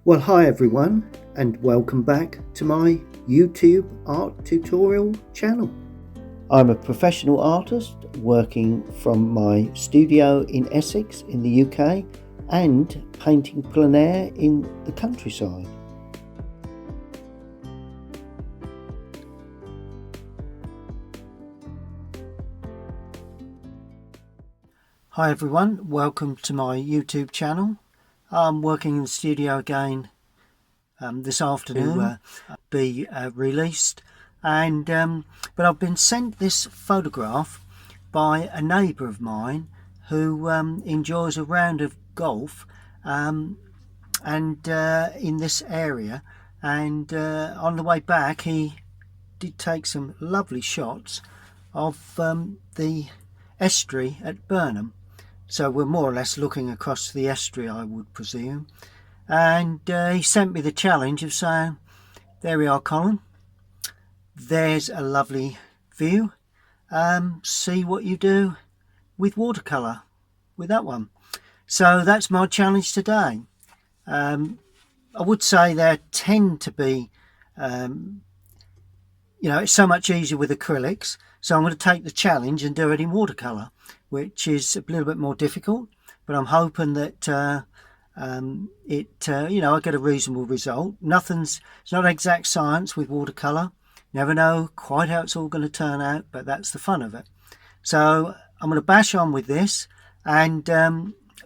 Well, hi everyone, and welcome back to my YouTube art tutorial channel. I'm a professional artist working from my studio in Essex in the UK and painting plein air in the countryside. Hi everyone, welcome to my YouTube channel. I'm working in the studio again this afternoon to be released, and but I've been sent this photograph by a neighbour of mine who enjoys a round of golf and in this area, and on the way back he did take some lovely shots of the estuary at Burnham. So we're more or less looking across the estuary, I would presume. And he sent me the challenge of saying, there we are, Colin. There's a lovely view. See what you do with watercolour with that one. So that's my challenge today. I would say there tend to be, it's so much easier with acrylics. So I'm going to take the challenge and do it in watercolour, which is a little bit more difficult, but I'm hoping that I get a reasonable result. It's not exact science with watercolour. Never know quite how it's all going to turn out, but that's the fun of it. So I'm going to bash on with this, and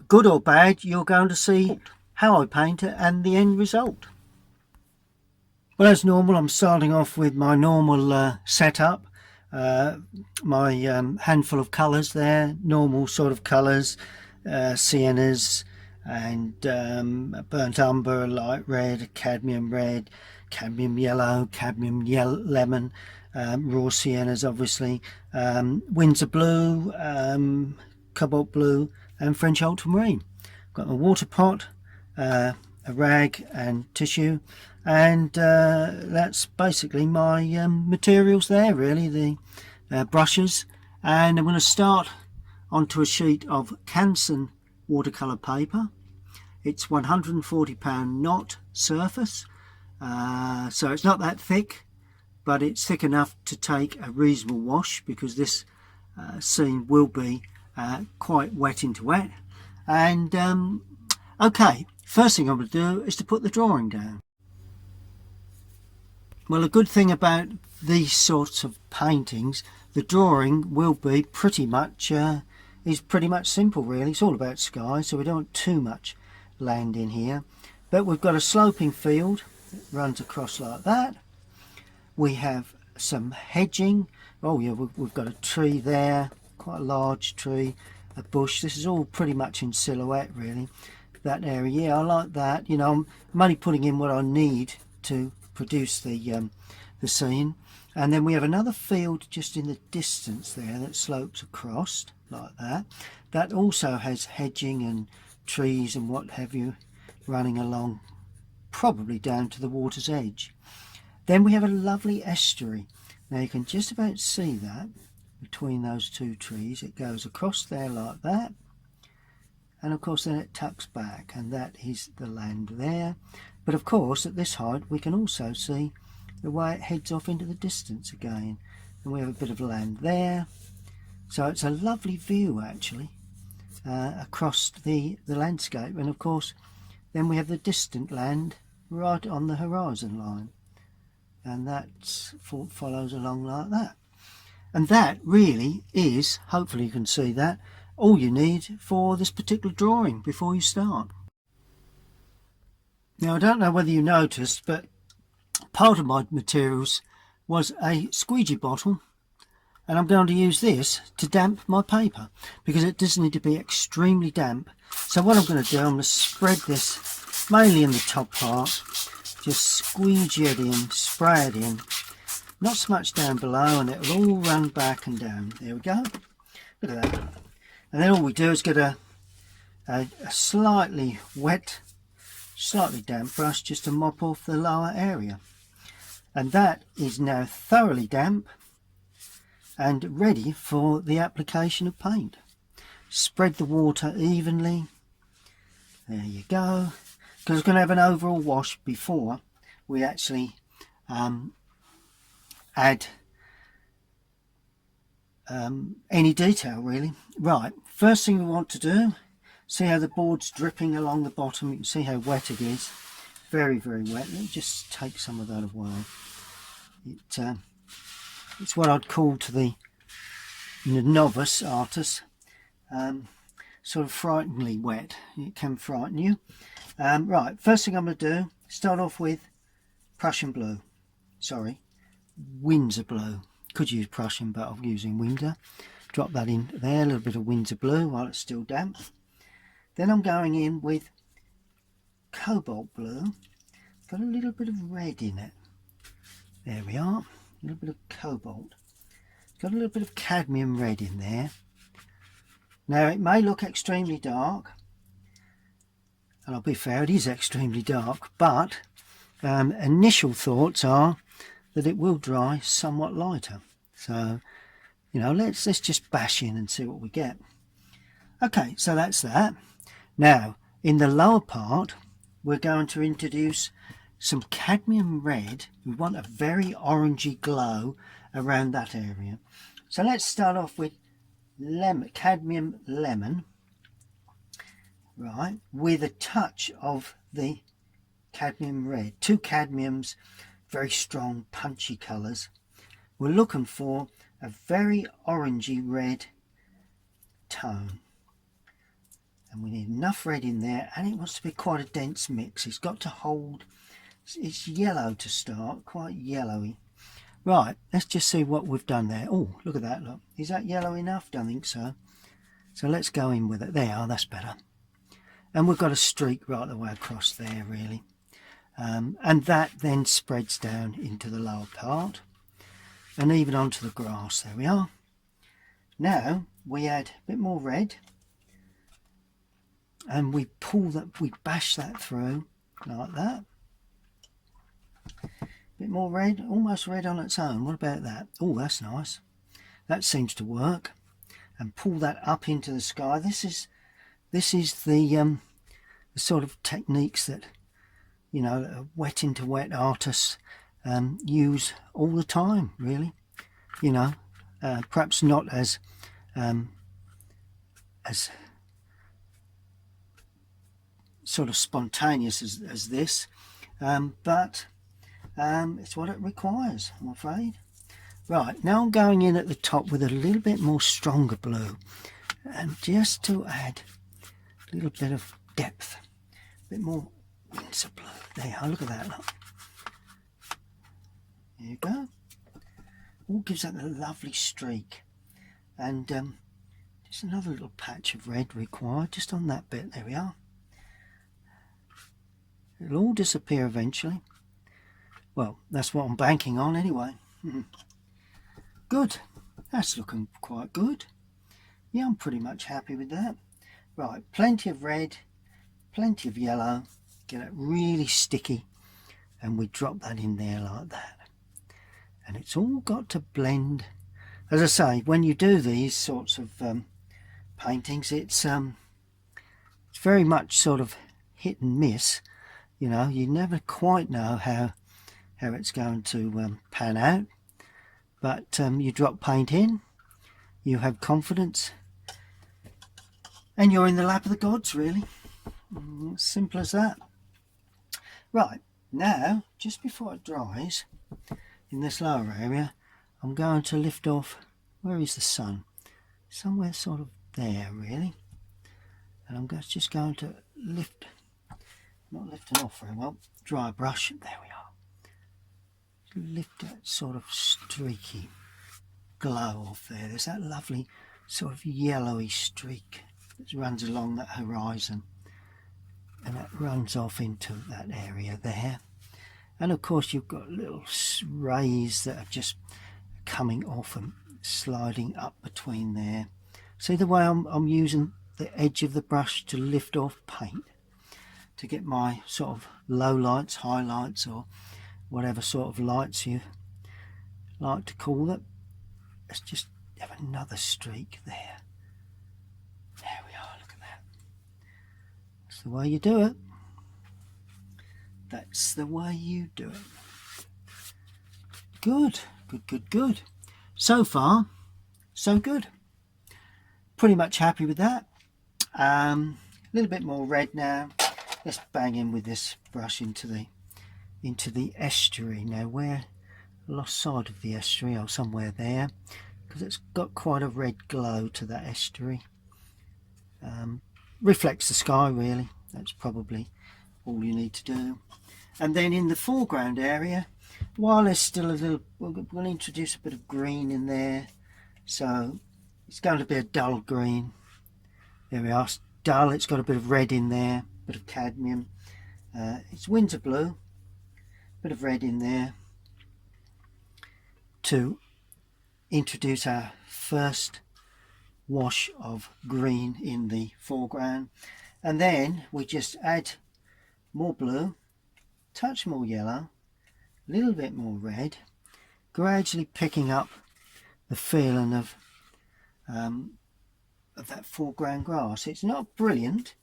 good or bad, you're going to see how I paint it and the end result. Well, as normal, I'm starting off with my normal setup. My handful of colours there, normal sort of colours, siennas and burnt umber, light red, cadmium yellow, lemon, raw siennas obviously, Windsor blue, cobalt blue and French ultramarine. Got my water pot, a rag and tissue, and that's basically my materials there, really, the brushes. And I'm going to start onto a sheet of Canson watercolour paper. It's £140 knot surface, so it's not that thick, but it's thick enough to take a reasonable wash, because this scene will be quite wet into wet. And okay, first thing I'm going to do is to put the drawing down. Well, a good thing about these sorts of paintings, the drawing will be pretty much simple, really. It's all about sky, so we don't want too much land in here. But we've got a sloping field that runs across like that. We have some hedging. Oh yeah, we've got a tree there, quite a large tree, a bush. This is all pretty much in silhouette, really. That area, yeah, I like that. I'm only putting in what I need to produce the scene. And then we have another field just in the distance there that slopes across like that. That also has hedging and trees and what have you running along, probably down to the water's edge. Then we have a lovely estuary. Now you can just about see that between those two trees. It goes across there like that, and of course then it tucks back, and that is the land there. But of course at this height we can also see the way it heads off into the distance again, and we have a bit of land there. So it's a lovely view actually across the landscape, and of course then we have the distant land right on the horizon line, and that follows along like that. And that really is, hopefully you can see that, all you need for this particular drawing before you start. Now I don't know whether you noticed, but part of my materials was a squeegee bottle, and I'm going to use this to damp my paper, because it does need to be extremely damp. So what I'm going to do, I'm going to spread this mainly in the top part, just squeegee it in, spray it in, not so much down below, and it'll all run back and down. There we go, look at that. And then all we do is get a slightly wet, slightly damp brush just to mop off the lower area. And that is now thoroughly damp and ready for the application of paint. Spread the water evenly. There you go. because we're going to have an overall wash before we actually add any detail really. Right, first thing we want to do, see how the board's dripping along the bottom. You can see how wet it is. Very, very wet. Let me just take some of that away. It's what I'd call to the novice artist, sort of frighteningly wet. It can frighten you. Right, first thing I'm going to do, start off with Prussian blue. Sorry, Windsor blue. Could use Prussian, but I'm using Windsor. Drop that in there, a little bit of Windsor blue while it's still damp. Then I'm going in with cobalt blue. Got a little bit of red in it. There we are. A little bit of cobalt. Got a little bit of cadmium red in there. Now it may look extremely dark, and I'll be fair, it is extremely dark, but initial thoughts are that it will dry somewhat lighter. So, you know, let's just bash in and see what we get. Okay, so that's that. Now, in the lower part, we're going to introduce some cadmium red. We want a very orangey glow around that area. So let's start off with cadmium lemon, right, with a touch of the cadmium red. Two cadmiums, very strong, punchy colours. We're looking for a very orangey red tone. And we need enough red in there, and it wants to be quite a dense mix. It's got to hold, it's yellow to start, quite yellowy. Right, let's just see what we've done there. Oh, look at that, look. Is that yellow enough? Don't think so. So let's go in with it. There, that's better. And we've got a streak right the way across there, really. And that then spreads down into the lower part and even onto the grass. There we are. Now we add a bit more red, and we pull that, we bash that through like that. A bit more red, almost red on its own. What about that? Oh, that's nice. That seems to work. And pull that up into the sky. This is the sort of techniques that, you know, wet into wet artists use all the time, really. You know, perhaps not as sort of spontaneous as this, but it's what it requires, I'm afraid. Right, now I'm going in at the top with a little bit more stronger blue, and just to add a little bit of depth, a bit more Windsor blue. There you are, look at that, look. There you go. All gives that a lovely streak. And just another little patch of red required, just on that bit. There we are. It'll all disappear eventually. Well, that's what I'm banking on anyway. Good. That's looking quite good. Yeah, I'm pretty much happy with that. Right, plenty of red, plenty of yellow. Get it really sticky, and we drop that in there like that. And it's all got to blend. As I say, when you do these sorts of paintings, it's very much sort of hit and miss. You know, you never quite know how it's going to pan out. But you drop paint in, you have confidence, and you're in the lap of the gods, really. Simple as that. Right, now, just before it dries, in this lower area, I'm going to lift off, where is the sun? Somewhere sort of there, really. And I'm just going to lift, not lifting off very well, dry brush, there we are. Lift that sort of streaky glow off there. There's that lovely sort of yellowy streak that runs along that horizon, and that runs off into that area there. And of course you've got little rays that are just coming off and sliding up between there. See the way I'm using the edge of the brush to lift off paint to get my sort of low lights, highlights, or whatever sort of lights you like to call it. Let's just have another streak there. There we are, look at that. That's the way you do it. That's the way you do it. Good, good, good, good. So far, so good. Pretty much happy with that. A little bit more red now. Let's bang in with this brush into the estuary. Now, where I lost sight of the estuary, or somewhere there, because it's got quite a red glow to that estuary. Reflects the sky, really. That's probably all you need to do. And then in the foreground area, while there's still a little, we'll introduce a bit of green in there. So it's going to be a dull green. There we are, dull. It's got a bit of red in there, a bit of cadmium. It's winter blue, bit of red in there to introduce our first wash of green in the foreground. And then we just add more blue, touch more yellow, a little bit more red, gradually picking up the feeling of that foreground grass. It's not brilliant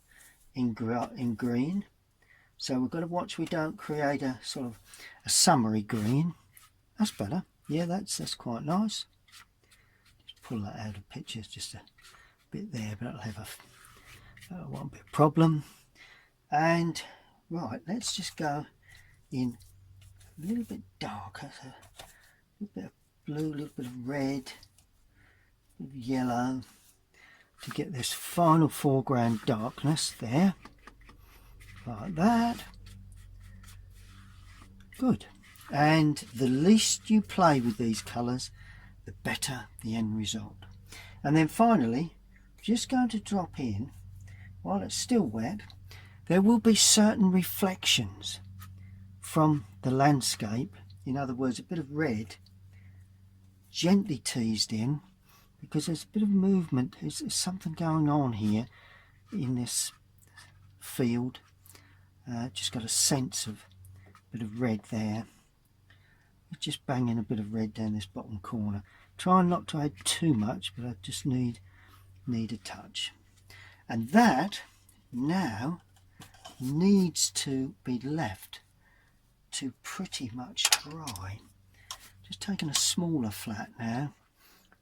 in green, so we've got to watch we don't create a sort of a summery green. That's better. Yeah, that's quite nice. Just pull that out of pictures just a bit there, but that'll have won't be a problem. And right, let's just go in a little bit darker, so a little bit of blue, a little bit of red, a bit of yellow, to get this final foreground darkness there, like that. Good. And the least you play with these colours, the better the end result. And then finally, just going to drop in, while it's still wet, there will be certain reflections from the landscape. In other words, a bit of red gently teased in, because there's a bit of movement. There's something going on here in this field. Just got a sense of a bit of red there. Just banging a bit of red down this bottom corner. Trying not to add too much, but I just need a touch. And that now needs to be left to pretty much dry. Just taking a smaller flat now,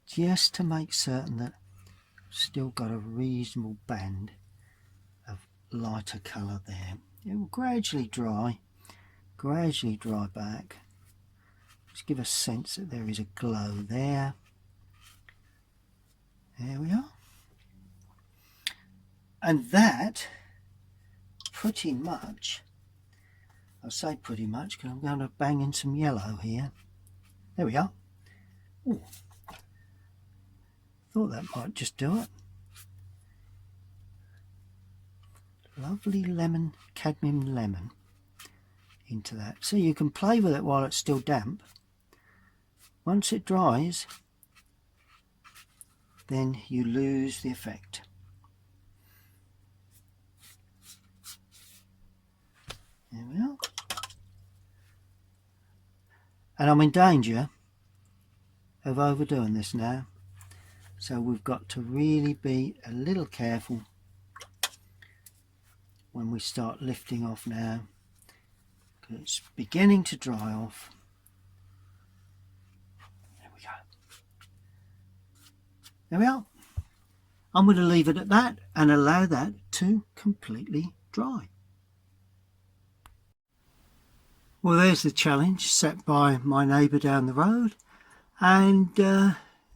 just to make certain that I've still got a reasonable band of lighter colour there. It will gradually dry back. Just give a sense that there is a glow there. There we are. And that pretty much, I'll say pretty much because I'm going to bang in some yellow here. There we are. Ooh. Thought that might just do it. Lovely lemon, cadmium lemon into that. So you can play with it while it's still damp. Once it dries, then you lose the effect. There we are. And I'm in danger of overdoing this now. So we've got to really be a little careful when we start lifting off now. Because it's beginning to dry off. There we go. There we are. I'm going to leave it at that and allow that to completely dry. Well, there's the challenge set by my neighbour down the road, and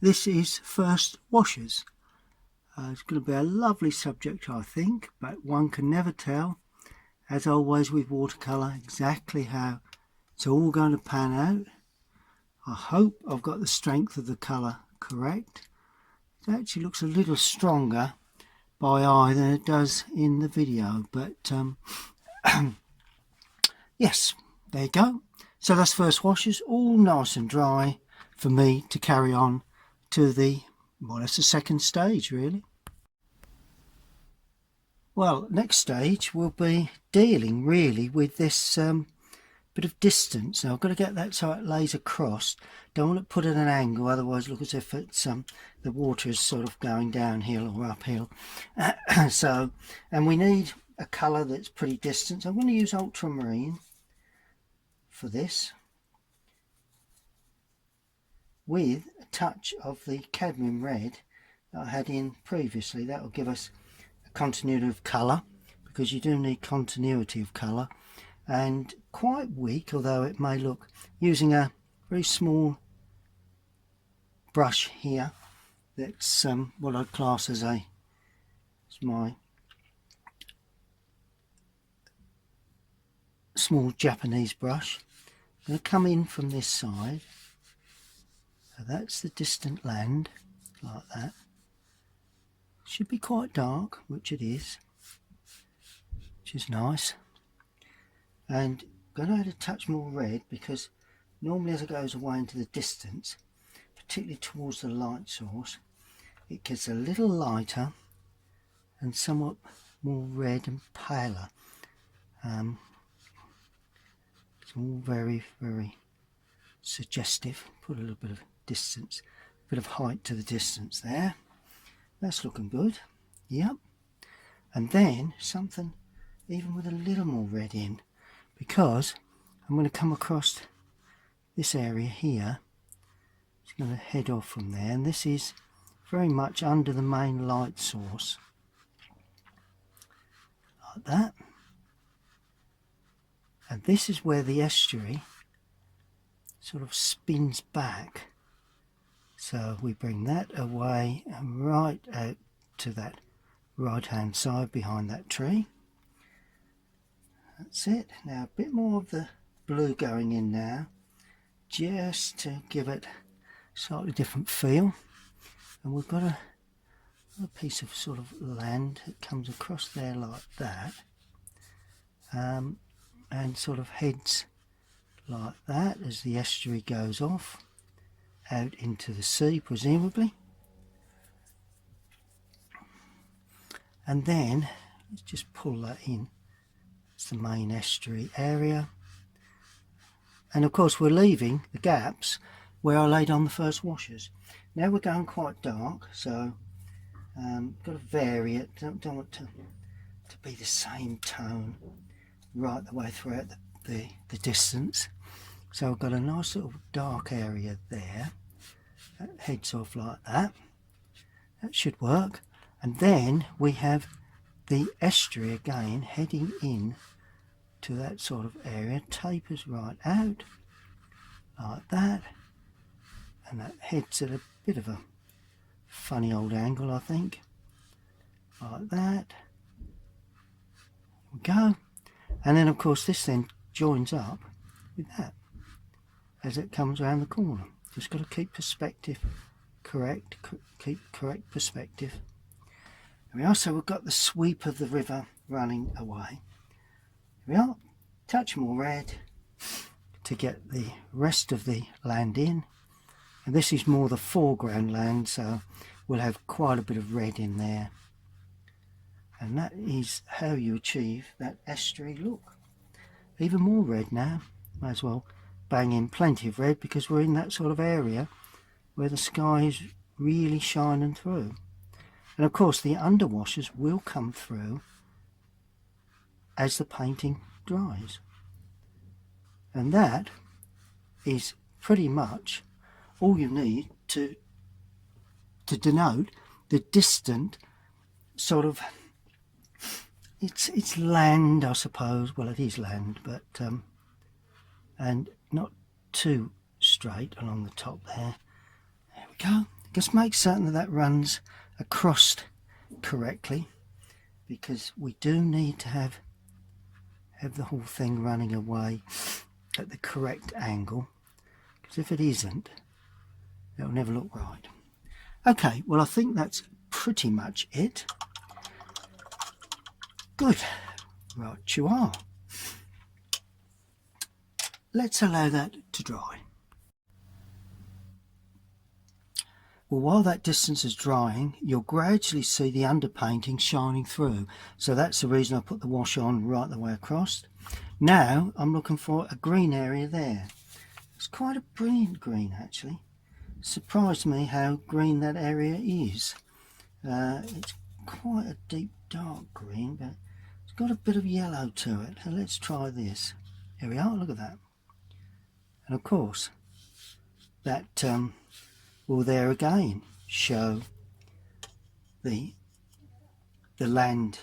this is first washes. It's going to be a lovely subject, I think, but one can never tell, as always with watercolour, exactly how it's all going to pan out. I hope I've got the strength of the colour correct. It actually looks a little stronger by eye than it does in the video, but yes. There you go. So that's first washes, all nice and dry for me to carry on to the, well, that's the second stage really. Well, next stage will be dealing really with this bit of distance. Now I've got to get that so it lays across. Don't want to put it at an angle, otherwise look as if it's the water is sort of going downhill or uphill. So, and we need a colour that's pretty distant. So I'm going to use ultramarine. for this with a touch of the cadmium red that I had in previously. That will give us a continuity of colour, because you do need continuity of colour, and quite weak, although it may look, using a very small brush here that's what I'd class as my small Japanese brush. I'm going to come in from this side, so that's the distant land, like that. Should be quite dark, which it is, which is nice. And I'm going to add a touch more red, because normally as it goes away into the distance, particularly towards the light source, it gets a little lighter and somewhat more red and paler. It's all very, very suggestive. Put a little bit of distance, a bit of height to the distance there. That's looking good. Yep. And then something even with a little more red in, because I'm going to come across this area here. It's going to head off from there, and this is very much under the main light source, like that. And this is where the estuary sort of spins back. So we bring that away and right out to that right hand side behind that tree. That's it. Now a bit more of the blue going in now, just to give it a slightly different feel. And we've got a piece of sort of land that comes across there like that, and sort of heads like that as the estuary goes off out into the sea, presumably. And then let's just pull that in. It's the main estuary area, and of course we're leaving the gaps where I laid on the first washers. Now we're going quite dark, so got to vary it. Don't want it to be the same tone right the way throughout the distance. So I've got a nice little dark area there that heads off like that. That should work. And then we have the estuary again heading in to that sort of area, tapers right out like that, and that heads at a bit of a funny old angle, I think, like that. There we go. And then of course this then joins up with that as it comes around the corner. Just got to keep perspective correct, keep correct perspective. There we are. So we've got the sweep of the river running away. Here we are. Touch more red to get the rest of the land in. And this is more the foreground land, so we'll have quite a bit of red in there. And that is how you achieve that estuary look. Even more red now. Might as well bang in plenty of red, because we're in that sort of area where the sky is really shining through. And of course the underwashes will come through as the painting dries. And that is pretty much all you need to denote the distant sort of, it's land, I suppose. Well, it is land, but and not too straight along the top there. There we go. Just make certain that that runs across correctly, because we do need to have the whole thing running away at the correct angle, because if it isn't, it'll never look right. Okay, well I think that's pretty much it. Good. Right you are. Let's allow that to dry. Well, while that distance is drying, you'll gradually see the underpainting shining through. So that's the reason I put the wash on right the way across. Now I'm looking for a green area there. It's quite a brilliant green actually. Surprised me how green that area is. It's quite a deep dark green, but it's got a bit of yellow to it. So let's try this. Here we are, look at that. And of course that will there again show the land,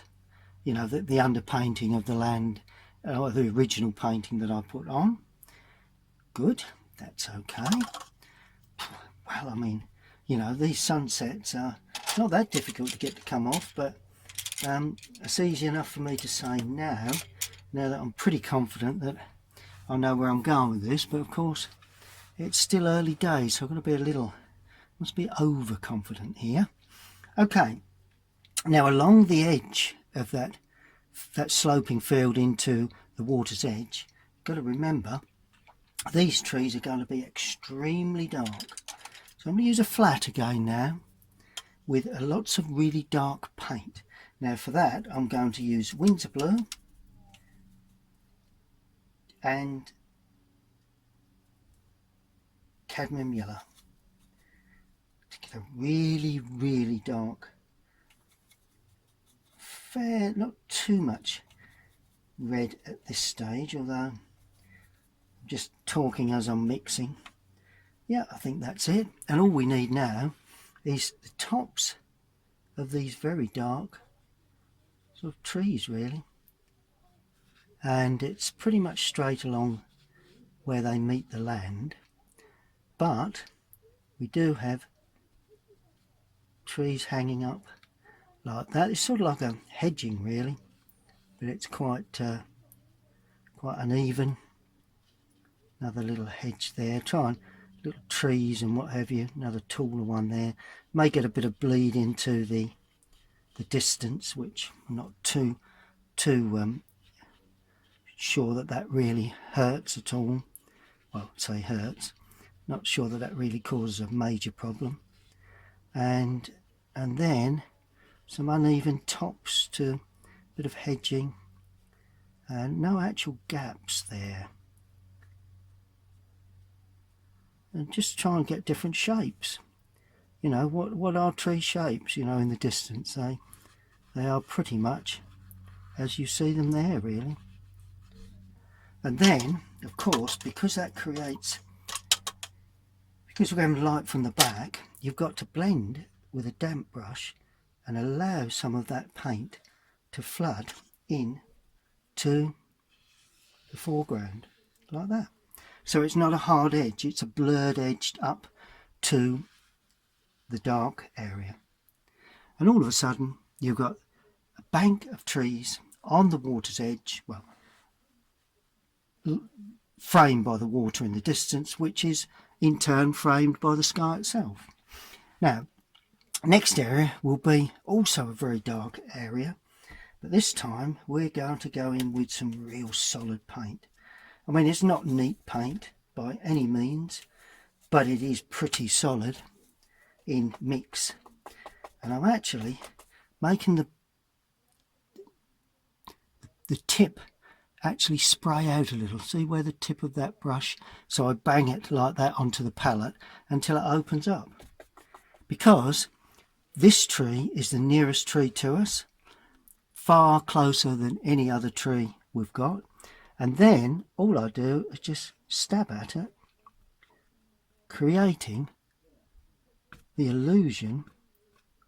you know, the underpainting of the land, or the original painting that I put on. Good, that's okay. Well, I mean, you know, these sunsets are not that difficult to get to come off, but it's easy enough for me to say now that I'm pretty confident that I know where I'm going with this. But of course it's still early days, so I've got to be a little, must be overconfident here. Okay, now along the edge of that sloping field into the water's edge, you've got to remember these trees are going to be extremely dark. So I'm going to use a flat again now with lots of really dark paint. Now for that I'm going to use Windsor Blue and Cadmium Yellow to get a really, really dark, not too much red at this stage, although I'm just talking as I'm mixing. Yeah, I think that's it. And all we need now is the tops of these very dark sort of trees, really. And it's pretty much straight along where they meet the land, but we do have trees hanging up like that. It's sort of like a hedging, really, but it's quite uneven. Another little hedge there, trying little trees and what have you. Another taller one there. May get a bit of bleed into the distance, which I'm not too sure that really hurts at all. Well, say hurts. Not sure that really causes a major problem. And then some uneven tops to a bit of hedging, and no actual gaps there. And just try and get different shapes. You know, what are tree shapes, you know, in the distance? They are pretty much as you see them there, really. And then, of course, because we're having light from the back, you've got to blend with a damp brush and allow some of that paint to flood in to the foreground, like that. So it's not a hard edge, it's a blurred edge up to the dark area. And all of a sudden you've got a bank of trees on the water's edge, well, framed by the water in the distance, which is in turn framed by the sky itself. Now, next area will be also a very dark area, but this time we're going to go in with some real solid paint. I mean, it's not neat paint by any means, but it is pretty solid in mix. And I'm actually making the tip actually spray out a little. See where the tip of that brush, so I bang it like that onto the palette until it opens up, because this tree is the nearest tree to us, far closer than any other tree we've got. And then all I do is just stab at it, creating the illusion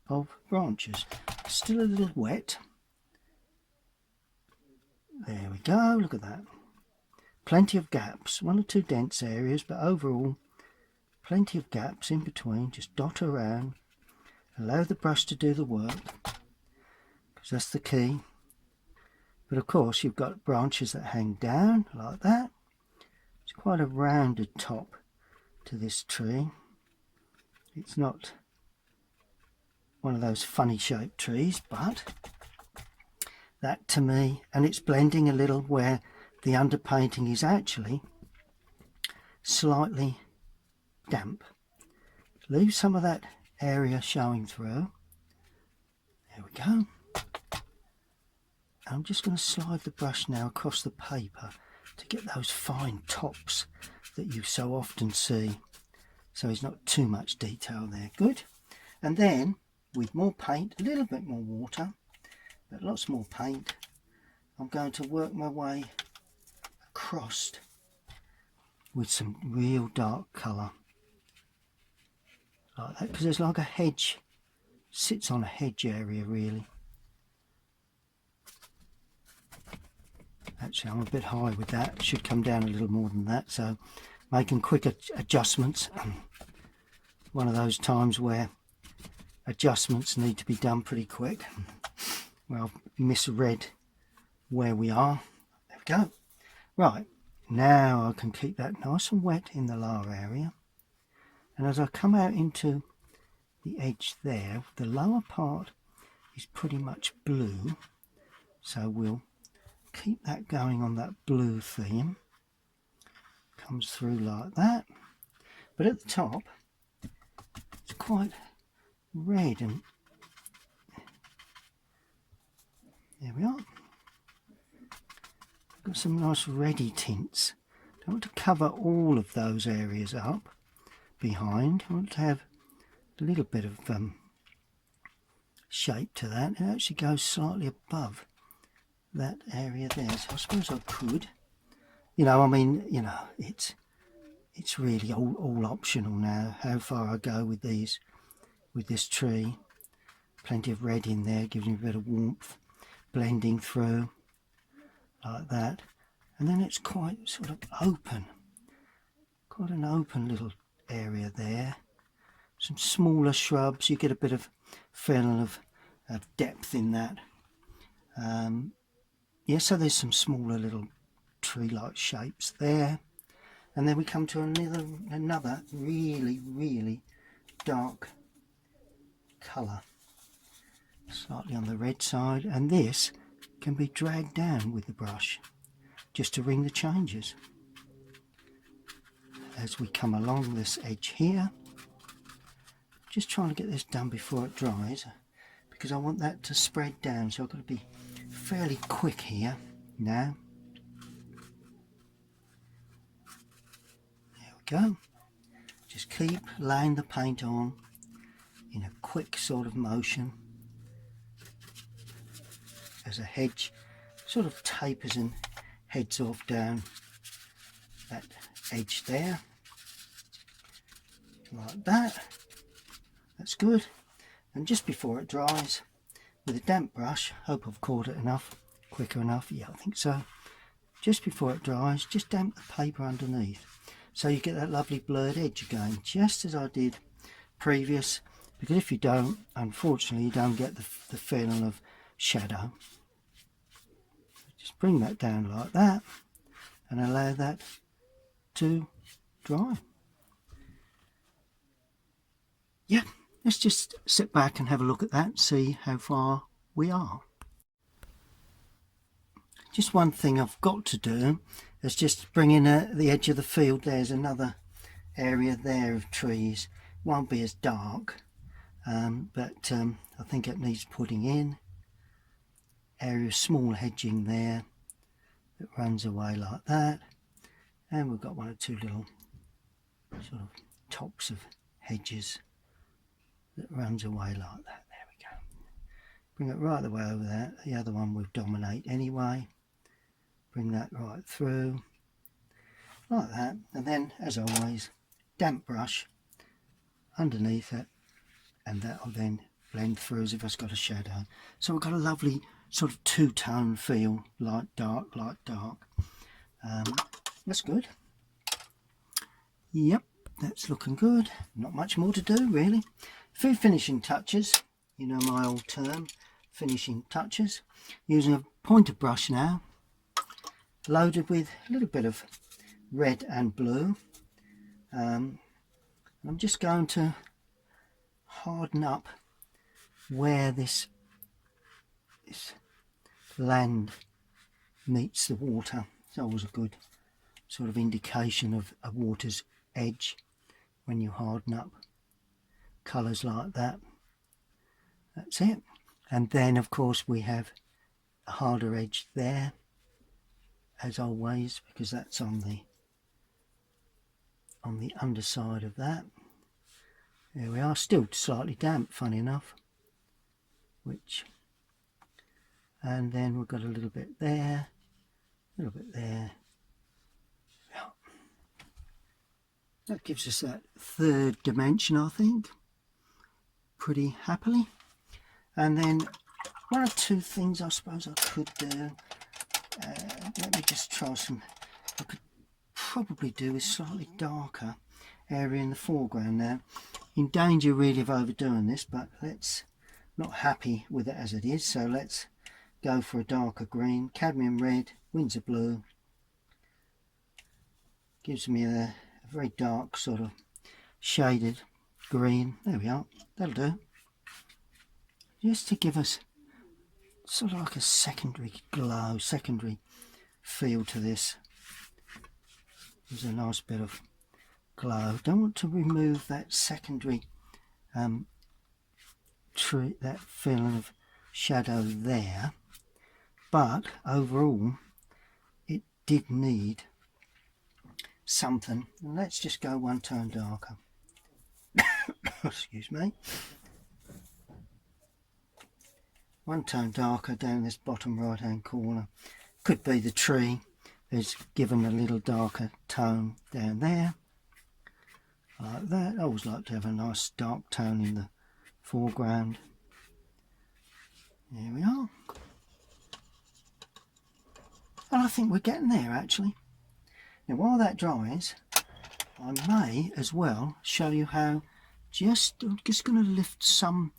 of branches. Still a little wet. There we go, look at that. Plenty of gaps, one or two dense areas, but overall plenty of gaps in between. Just dot around, allow the brush to do the work, because that's the key. But of course you've got branches that hang down like that. It's quite a rounded top to this tree. It's not one of those funny shaped trees, but that to me, and it's blending a little where the underpainting is actually slightly damp. Leave some of that area showing through. There we go. I'm just going to slide the brush now across the paper to get those fine tops that you so often see, so there's not too much detail there. Good. And then with more paint, a little bit more water, but lots more paint, I'm going to work my way across with some real dark colour like that, because there's like a hedge, sits on a hedge area really. Actually, I'm a bit high with that, should come down a little more than that, so making quick adjustments. One of those times where adjustments need to be done pretty quick. Well, I've misread where we are. There we go. Right, now I can keep that nice and wet in the lower area. And as I come out into the edge there, the lower part is pretty much blue. So we'll keep that going on that blue theme. Comes through like that. But at the top, it's quite red, and there we are. Got some nice reddy tints. Don't want to cover all of those areas up behind. I want to have a little bit of shape to that. It actually goes slightly above that area there, so I suppose I could. You know, I mean, you know, it's really all optional now how far I go with these, with this tree. Plenty of red in there, gives me a bit of warmth, blending through like that. And then it's quite sort of open, quite an open little area there. Some smaller shrubs, you get a bit of feeling of depth in that. Yeah, so there's some smaller little tree-like shapes there. And then we come to another really dark colour, slightly on the red side, and this can be dragged down with the brush just to ring the changes as we come along this edge here. Just trying to get this done before it dries, because I want that to spread down, so I've got to be fairly quick here now. There we go. Just keep laying the paint on in a quick sort of motion as a hedge sort of tapers and heads off down that edge there, like that. That's good. And just before it dries, with a damp brush, hope I've caught it enough, quicker enough, yeah, I think so. Just before it dries, just damp the paper underneath, so you get that lovely blurred edge again, just as I did previous, because if you don't, unfortunately, you don't get the feeling of shadow. Just bring that down like that, and allow that to dry. Yeah, let's just sit back and have a look at that, see how far we are. Just one thing I've got to do is just bring in the edge of the field. There's another area there of trees. It won't be as dark, but I think it needs putting in. Area of small hedging there that runs away like that, and we've got one or two little sort of tops of hedges that runs away like that. There we go. Bring it right the way over there. The other one will dominate anyway. Bring that right through like that, and then as always, damp brush underneath it, and that will then blend through as if it's got a shadow. So we've got a lovely sort of two-tone feel, light dark, light dark. That's good. Yep, that's looking good. Not much more to do really. A few finishing touches, you know my old term, finishing touches. Using a pointer brush now, loaded with a little bit of red and blue. I'm just going to harden up where this land meets the water. It's always a good sort of indication of a water's edge when you harden up colours like that. That's it. And then of course we have a harder edge there, as always, because that's on the underside of that. There we are, still slightly damp, funny enough, and then we've got a little bit there, a little bit there. That gives us that third dimension, I think, pretty happily. And then one or two things I suppose I could do. Let me just try some. I could probably do with slightly darker area in the foreground now. In danger really of overdoing this, but let's not happy with it as it is, so let's go for a darker green. Cadmium red, Windsor blue. Gives me a very dark sort of shaded green. There we are, that'll do. Just to give us sort of like a secondary glow, secondary feel to this. There's a nice bit of glow. Don't want to remove that secondary that feeling of shadow there, but overall it did need something. And let's just go one tone darker. Excuse me. One tone darker down this bottom right hand corner. Could be the tree is given a little darker tone down there, like that. I always like to have a nice dark tone in the foreground. There we are. And I think we're getting there actually. Now while that dries, I may as well show you how I'm just going to lift some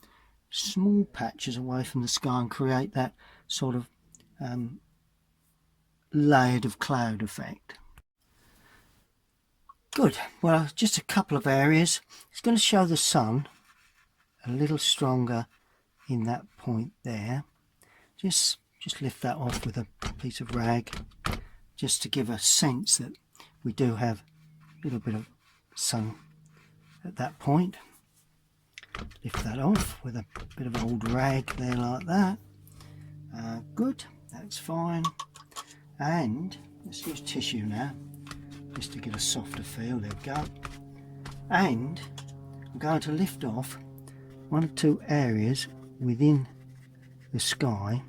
small patches away from the sky and create that sort of layered of cloud effect. Good. Well, just a couple of areas. It's going to show the sun a little stronger in that point there. Just lift that off with a piece of rag, just to give a sense that we do have a little bit of sun at that point. Lift that off with a bit of old rag there like that. Good, that's fine. And let's use tissue now, just to get a softer feel. There we go. And I'm going to lift off one or two areas within the sky,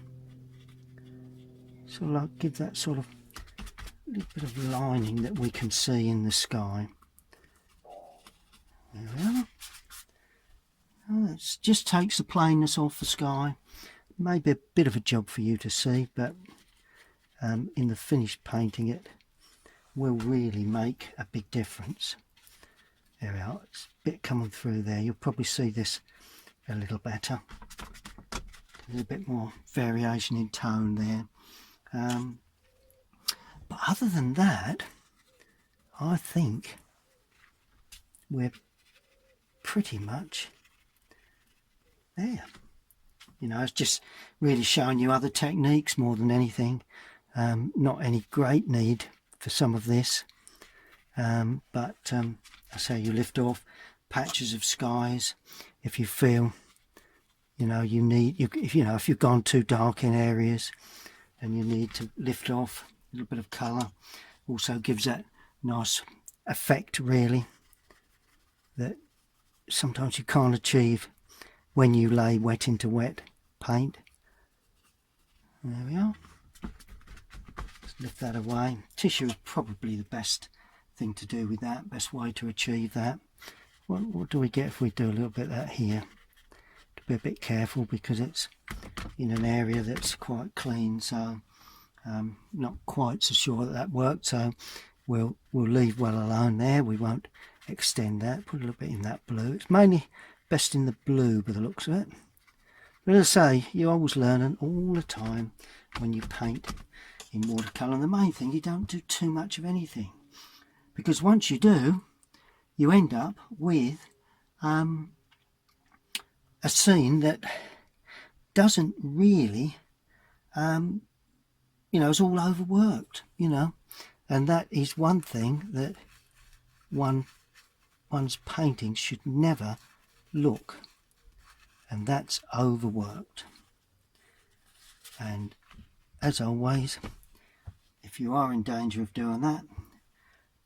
so like give that sort of little bit of lining that we can see in the sky. There we are. Oh, it just takes the plainness off the sky. Maybe a bit of a job for you to see, but in the finished painting it will really make a big difference. There we are. It's a bit coming through there. You'll probably see this a little better. There's a bit more variation in tone there. But other than that, I think we're pretty much there. You know, it's just really showing you other techniques more than anything. Not any great need for some of this, but I say you lift off patches of skies if you feel, you know, you need, if you've gone too dark in areas and you need to lift off a little bit of colour. Also gives that nice effect really that sometimes you can't achieve when you lay wet into wet paint. There we are. Just lift that away. Tissue is probably the best thing to do with that, best way to achieve that. What do we get if we do a little bit of that here? To be a bit careful because it's in an area that's quite clean, so not quite so sure that worked, so we'll leave well alone there. We won't extend that. Put a little bit in that blue. It's mainly best in the blue by the looks of it. But as I say, you're always learning all the time when you paint in watercolour. And the main thing, you don't do too much of anything, because once you do, you end up with a scene that doesn't really, it's all overworked, and that is one thing that one's painting should never look, and that's overworked. And as always, if you are in danger of doing that,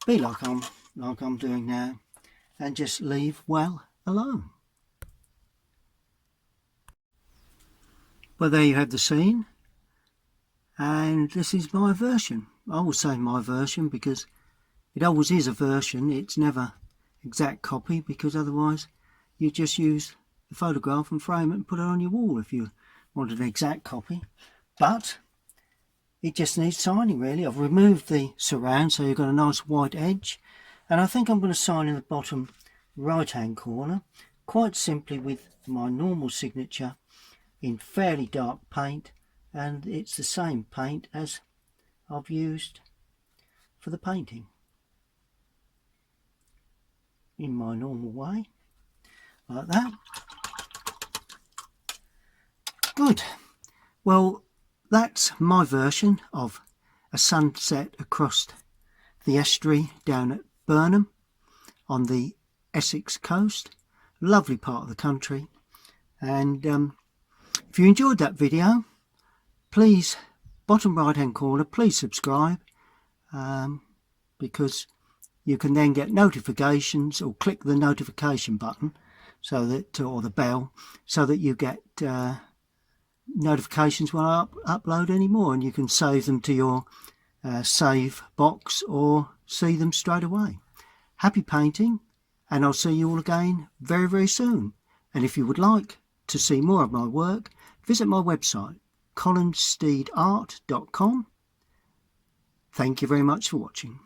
be like I'm doing now, and just leave well alone. Well, there you have the scene, and this is my version. I will say my version because it always is a version. It's never exact copy, because otherwise you just use the photograph and frame it and put it on your wall if you wanted an exact copy. But it just needs signing really. I've removed the surround so you've got a nice white edge, and I think I'm going to sign in the bottom right hand corner quite simply with my normal signature in fairly dark paint, and it's the same paint as I've used for the painting, in my normal way, like that. Good. Well, that's my version of a sunset across the estuary down at Burnham on the Essex coast. Lovely part of the country. And if you enjoyed that video, please, bottom right hand corner, please subscribe, because you can then get notifications, or click the notification button so that, or the bell, so that you get notifications when I upload any more, and you can save them to your save box or see them straight away. Happy painting, and I'll see you all again very, very soon. And if you would like to see more of my work, visit my website, Colinsteedart.com. Thank you very much for watching.